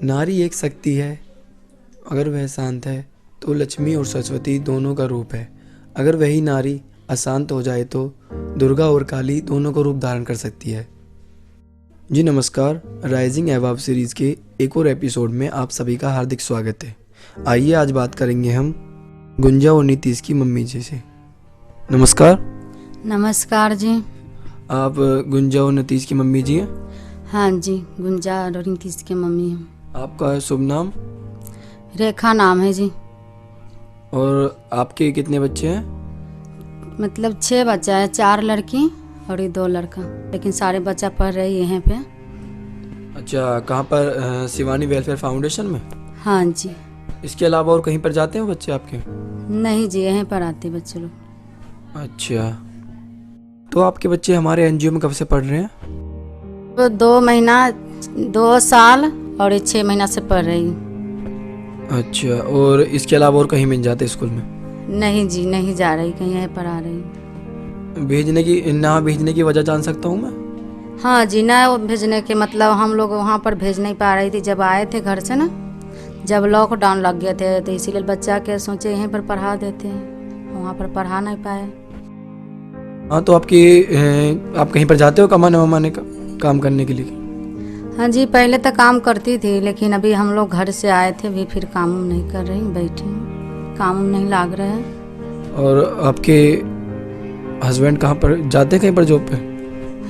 नारी एक शक्ति है, अगर वह शांत है तो लक्ष्मी और सरस्वती दोनों का रूप है। अगर वही नारी अशांत हो जाए तो दुर्गा और काली दोनों का रूप धारण कर सकती है। जी नमस्कार, राइजिंग अबव सीरीज़ के एक और एपिसोड में आप सभी का हार्दिक स्वागत है। आइए आज बात करेंगे हम गुंजा और नीतीश की मम्मी जी से। नमस्कार। नमस्कार जी। आप गुंजा और नीतीश की मम्मी जी हैं? हाँ जी, गुंजा और नीतीश की मम्मी हूँ। आपका शुभ नाम? रेखा नाम है जी। और आपके कितने बच्चे हैं? मतलब 6 बच्चा है, 4 लड़की और ये 2 लड़का, लेकिन सारे बच्चा पढ़ रहे हैं यहाँ पे। अच्छा, कहाँ पर? शिवानी वेलफेयर फाउंडेशन में? हाँ जी। इसके अलावा और कहीं पर जाते हैं बच्चे आपके? नहीं जी, यहीं पर आते बच्चे लोग। अच्छा, तो आपके बच्चे हमारे एनजीओ में कब से पढ़ रहे हैं? तो 2 महीना, 2 साल और 6 महीना से पढ़ रही हूँ। अच्छा, और इसके अलावा और कहीं मिल जाते स्कूल में? नहीं जी, नहीं जा रही, कहीं यहीं पर आ रही हूँ। भेजने की वजह जान सकता हूँ मैं? हाँ जी, ना वो भेजने के मतलब हम लोग वहाँ पर भेज नहीं पा रही थी। जब आए थे घर से ना, जब लॉकडाउन लग गए थे तो इसीलिए बच्चा के सोचे यहीं पर पढ़ा देते हैं, वहाँ पर पढ़ा नहीं पाए। हाँ, तो आप कहीं पर जाते हो कमाने वमाने का काम करने के लिए? हाँ जी, पहले तो काम करती थी, लेकिन अभी हम लोग घर से आए थे, अभी फिर काम नहीं कर रही, बैठी हूँ, काम नहीं लाग रहा है। और आपके हस्बैंड कहाँ पर जाते हैं, कहीं पर जॉब पे?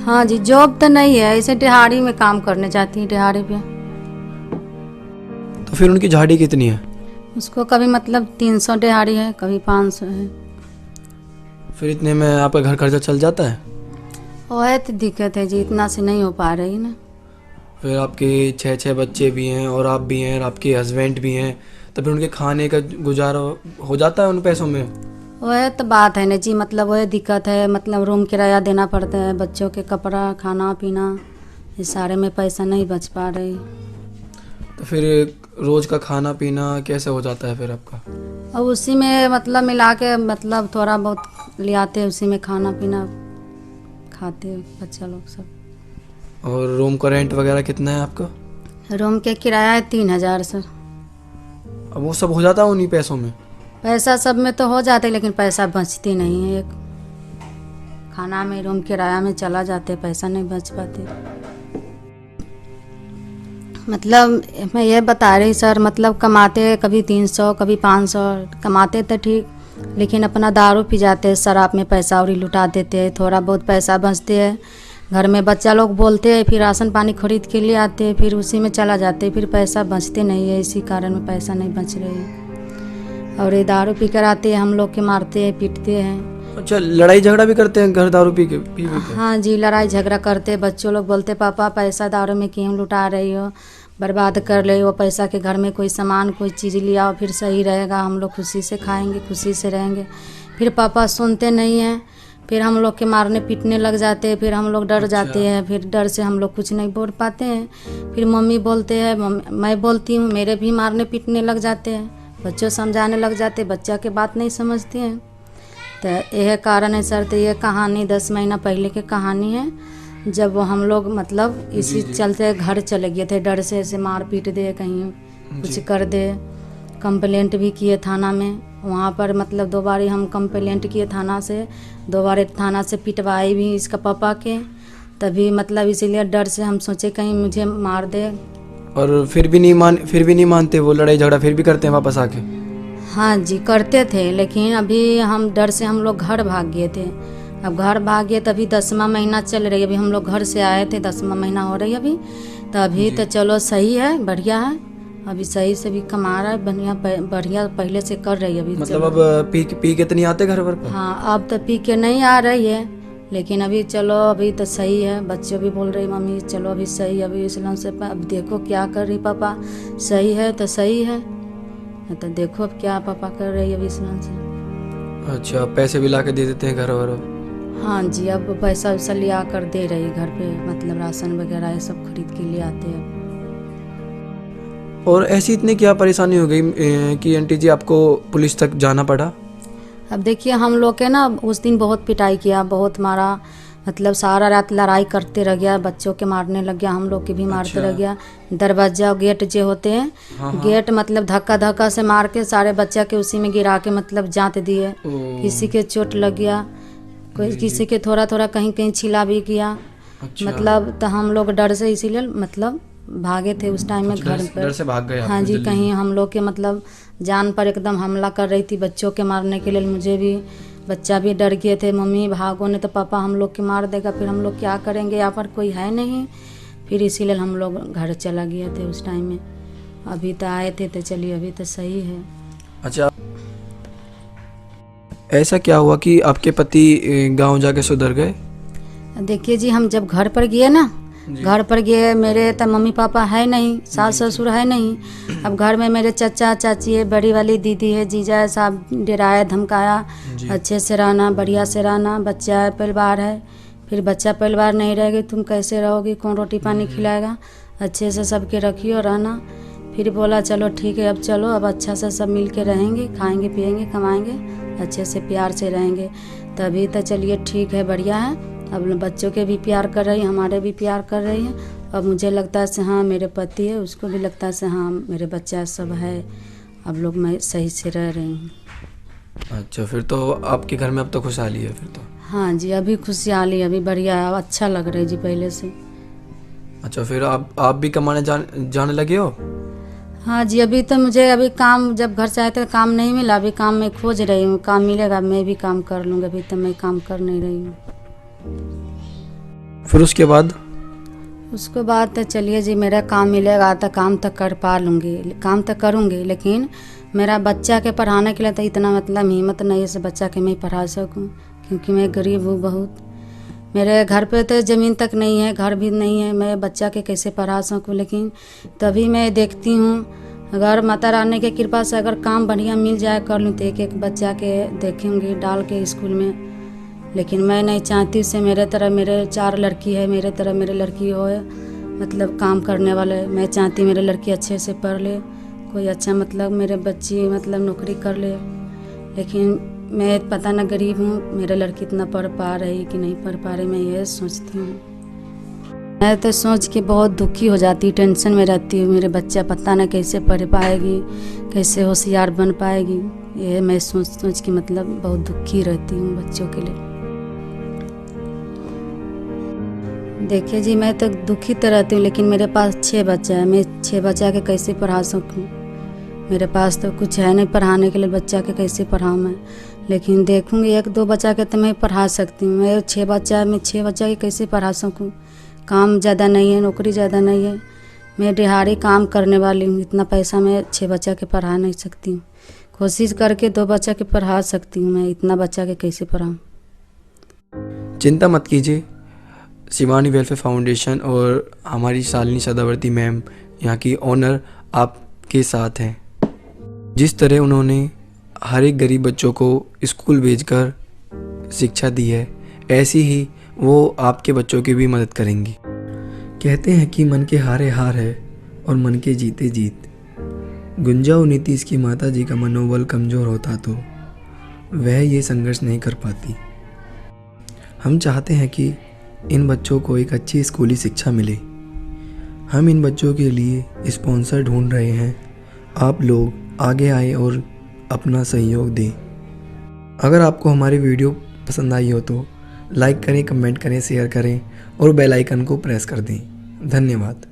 हाँ जी, जॉब तो नहीं है, ऐसे दिहाड़ी में काम करने जाती है, दिहाड़ी पे। तो फिर उनकी झाड़ी कितनी है? उसको कभी मतलब 300 दिहाड़ी है, कभी 500 है। फिर इतने में आपका घर खर्चा चल जाता है? वह तो दिक्कत है जी, इतना से नहीं हो पा रही ना। फिर आपके 6 बच्चे भी हैं और आप भी हैं और आपके हस्बैंड भी हैं, तो फिर उनके खाने का गुजारा हो जाता है उन पैसों में? वह तो बात है ना जी, मतलब वह दिक्कत है, मतलब रूम किराया देना पड़ता है, बच्चों के कपड़ा, खाना पीना, ये सारे में पैसा नहीं बच पा रही। तो फिर रोज़ का खाना पीना कैसे हो जाता है फिर आपका? और उसी में मतलब मिला के मतलब थोड़ा बहुत ले आते, उसी में खाना पीना खाते बच्चा लोग सब। और रूम का रेंट वगैरह कितना है आपका? रूम के किराया है 3000 सर। अब वो सब हो जाता है उन्हीं पैसों में? पैसा सब में तो हो जाते, लेकिन पैसा बचती नहीं है, एक खाना में, रूम किराया में चला जाते, पैसा नहीं बच पाते। मतलब मैं ये बता रही सर, मतलब कमाते कभी 300 कभी 500 कमाते तो ठीक, लेकिन अपना दारू पी जाते, शराब में पैसा और लुटा देते, थोड़ा बहुत पैसा बचते है, घर में बच्चा लोग बोलते हैं, फिर राशन पानी खरीद के ले आते हैं, फिर उसी में चला जाते, फिर पैसा बचते नहीं है, इसी कारण में पैसा नहीं बच रही है। और ये दारू पी कर आते हैं, हम लोग के मारते हैं, पीटते हैं। अच्छा, लड़ाई झगड़ा भी करते हैं घर दारू पी के? हाँ जी, लड़ाई झगड़ा करते, बच्चों लोग बोलते पापा पैसा दारू में क्यों लुटा रही हो, बर्बाद कर ले वो पैसा के, घर में कोई सामान कोई चीज़ ले आओ, फिर सही रहेगा, हम लोग खुशी से खाएंगे, खुशी से रहेंगे। फिर पापा सुनते नहीं हैं, फिर हम लोग के मारने पीटने लग जाते हैं, फिर हम लोग डर जाते हैं, फिर डर से हम लोग कुछ नहीं बोल पाते हैं। फिर मम्मी बोलते हैं, मैं बोलती हूँ, मेरे भी मारने पीटने लग जाते हैं, बच्चों समझाने लग जाते, बच्चा के बात नहीं समझते हैं। तो यह कारण है सर। तो ये कहानी 10 महीना पहले की कहानी है, जब हम लोग मतलब इसी चलते घर चले गए थे, डर से ऐसे मार पीट दे, कहीं कुछ कर दे। कंप्लेंट भी किए थाना में, वहाँ पर मतलब 2 बार हम कंप्लेंट किए थाना से, 2 बार थाना से पिटवाई भी इसका पापा के, तभी मतलब इसीलिए डर से हम सोचे कहीं मुझे मार दे। और फिर भी नहीं मानते वो, लड़ाई झगड़ा फिर भी करते हैं वापस आके? हाँ जी, करते थे, लेकिन अभी हम डर से हम लोग घर भाग गए थे। अब घर भाग गए तभी 10वां महीना चल रही है, अभी हम लोग घर से आए थे, 10वां महीना हो रही है अभी, तो अभी तो चलो सही है, बढ़िया है, अभी सही से भी कमा रहा है, बढ़िया पहले से कर रही है अभी। मतलब अब पी के तो नहीं आते घर पर? हाँ, अब तो पी के नहीं आ रही है, लेकिन अभी चलो अभी तो सही है। बच्चे भी बोल रहे मम्मी चलो अभी सही है, अभी इस्लाम से अब देखो क्या कर रही पापा, सही है तो सही है, तो देखो अब क्या पापा कर रही है अभी इस्लाम से। अच्छा, पैसे भी ला के दे देते हैं घर वालों? हाँ जी, अब पैसा वैसा लिया कर दे रही घर पे, मतलब राशन वगैरह ये सब खरीद के ले आते हैं। और ऐसी इतनी क्या परेशानी हो गई कि आंटी जी आपको पुलिस तक जाना पड़ा? अब देखिए हम लोग के ना उस दिन बहुत पिटाई किया, बहुत मारा, मतलब सारा रात लड़ाई करते रह गया, बच्चों के मारने लग गया, हम लोग के भी मारते रह गया। दरवाजा गेट जो होते हैं, गेट मतलब धक्का धक्का से मार के सारे बच्चा के उसी में गिरा के मतलब जात दिए। किसी के चोट लग गया, कोई किसी के थोड़ा थोड़ा कहीं कहीं छिला भी गया। मतलब तो हम लोग डर से इसीलिए मतलब भागे थे उस टाइम में घर पर। डर से भाग गए? हाँ जी, कहीं हम लोग के मतलब जान पर एकदम हमला कर रही थी बच्चों के मारने के लिए। मुझे भी बच्चा भी डर गए थे, मम्मी भागो नहीं तो पापा हम लोग के मार देगा, फिर हम लोग क्या करेंगे, यहाँ पर कोई है नहीं। फिर इसीलिए हम लोग घर चला गए थे उस टाइम में। अभी तो आए थे तो चलिए अभी तो सही है। अच्छा, ऐसा क्या हुआ कि आपके पति गांव जाके सुधर गए? देखिए जी, हम जब घर पर गए ना, घर पर गए, मेरे तो मम्मी पापा है नहीं, सास ससुर है नहीं। अब घर में मेरे चाचा चाची है, बड़ी वाली दीदी है, जीजा है, सब डराया धमकाया अच्छे से रहना, बढ़िया से रहना, बच्चा है, परिवार है। फिर बच्चा परिवार नहीं रहेगी तुम कैसे रहोगी, कौन रोटी पानी खिलाएगा, अच्छे से सबके रखियो रहना। फिर बोला चलो ठीक है, अब चलो, अब अच्छा से सब मिल के रहेंगे, खाएंगे पिएंगे कमाएंगे, अच्छे से प्यार से रहेंगे। तभी तो चलिए ठीक है, बढ़िया है। अब बच्चों के भी प्यार कर रही है, हमारे भी प्यार कर रही है। अब मुझे लगता है से हाँ मेरे पति है, उसको भी लगता है से हाँ मेरे बच्चा सब है। अब लोग मैं सही से रह रही हूँ। अच्छा, फिर तो आपके घर में अब तो खुशहाली है फिर तो? हाँ जी, अभी खुशहाली, अभी बढ़िया है, अच्छा लग रहा है जी पहले से। अच्छा, फिर आप भी कमाने जाने लगे हो? हाँ जी, अभी तो मुझे अभी काम, जब घर से आए थे काम नहीं मिला, अभी काम मैं खोज रही हूँ, काम मिलेगा मैं भी काम कर लूँगी। अभी तो मैं काम कर नहीं रही हूँ। फिर उसके बाद तो चलिए जी, मेरा काम मिलेगा तो काम तो कर पा लूँगी, काम तो करूँगी, लेकिन मेरा बच्चा के पढ़ाने के लिए तो इतना मतलब हिम्मत नहीं है से बच्चा के मैं पढ़ा सकूँ, क्योंकि मैं गरीब हूँ बहुत। मेरे घर पे तो ज़मीन तक नहीं है, घर भी नहीं है, मैं बच्चा के कैसे पढ़ा सकूँ। लेकिन तभी मैं देखती हूँ, अगर माता रानी के कृपा से अगर काम बढ़िया मिल जाए कर लूँ तो एक एक बच्चा के देखूँगी डाल के स्कूल में। लेकिन मैं नहीं चाहती से मेरे तरह, मेरे 4 लड़की है, मेरे तरह मेरे लड़की हो मतलब काम करने वाले। मैं चाहती मेरे लड़की अच्छे से पढ़ ले, कोई अच्छा मतलब मेरे बच्ची मतलब नौकरी कर ले। लेकिन मैं पता ना गरीब हूँ, मेरे लड़की इतना पढ़ पा रही कि नहीं पढ़ पा रही, मैं ये सोचती हूँ। मैं तो सोच के बहुत दुखी हो जाती, टेंशन में रहती हूँ, मेरे बच्चा पता ना कैसे पढ़ पाएगी, कैसे होशियार बन पाएगी। ये मैं सोच के मतलब बहुत दुखी रहती हूँ बच्चों के लिए। देखिए जी, मैं तो दुखी तो रहती हूँ, लेकिन मेरे पास 6 बच्चा है, मैं 6 बच्चा के कैसे पढ़ा सकूँ। मेरे पास तो कुछ है नहीं पढ़ाने के लिए, बच्चा के कैसे पढ़ाऊँ मैं। लेकिन देखूँगी 1-2 बच्चा के तो मैं पढ़ा सकती हूँ। मैं 6 बच्चा के कैसे पढ़ा सकूँ। काम ज़्यादा नहीं है, नौकरी ज़्यादा नहीं है, मैं दिहाड़ी काम करने वाली हूँ, इतना पैसा मैं 6 बच्चा के पढ़ा नहीं सकती हूँ। कोशिश करके 2 बच्चा के पढ़ा सकती हूँ, मैं इतना बच्चा के कैसे पढ़ाऊँ। चिंता मत कीजिए, शिवानी वेलफेयर फाउंडेशन और हमारी शालिनी सदावर्ती मैम, यहाँ की ओनर, आपके साथ हैं। जिस तरह उन्होंने हर एक गरीब बच्चों को स्कूल भेजकर शिक्षा दी है, ऐसी ही वो आपके बच्चों की भी मदद करेंगी। कहते हैं कि मन के हारे हार है और मन के जीते जीत। गुंजा और नीतीश की माता जी का मनोबल कमज़ोर होता तो वह ये संघर्ष नहीं कर पाती। हम चाहते हैं कि इन बच्चों को एक अच्छी स्कूली शिक्षा मिले। हम इन बच्चों के लिए स्पॉन्सर ढूंढ रहे हैं। आप लोग आगे आए और अपना सहयोग दें। अगर आपको हमारी वीडियो पसंद आई हो तो लाइक करें, कमेंट करें, शेयर करें और बेल आइकन को प्रेस कर दें। धन्यवाद।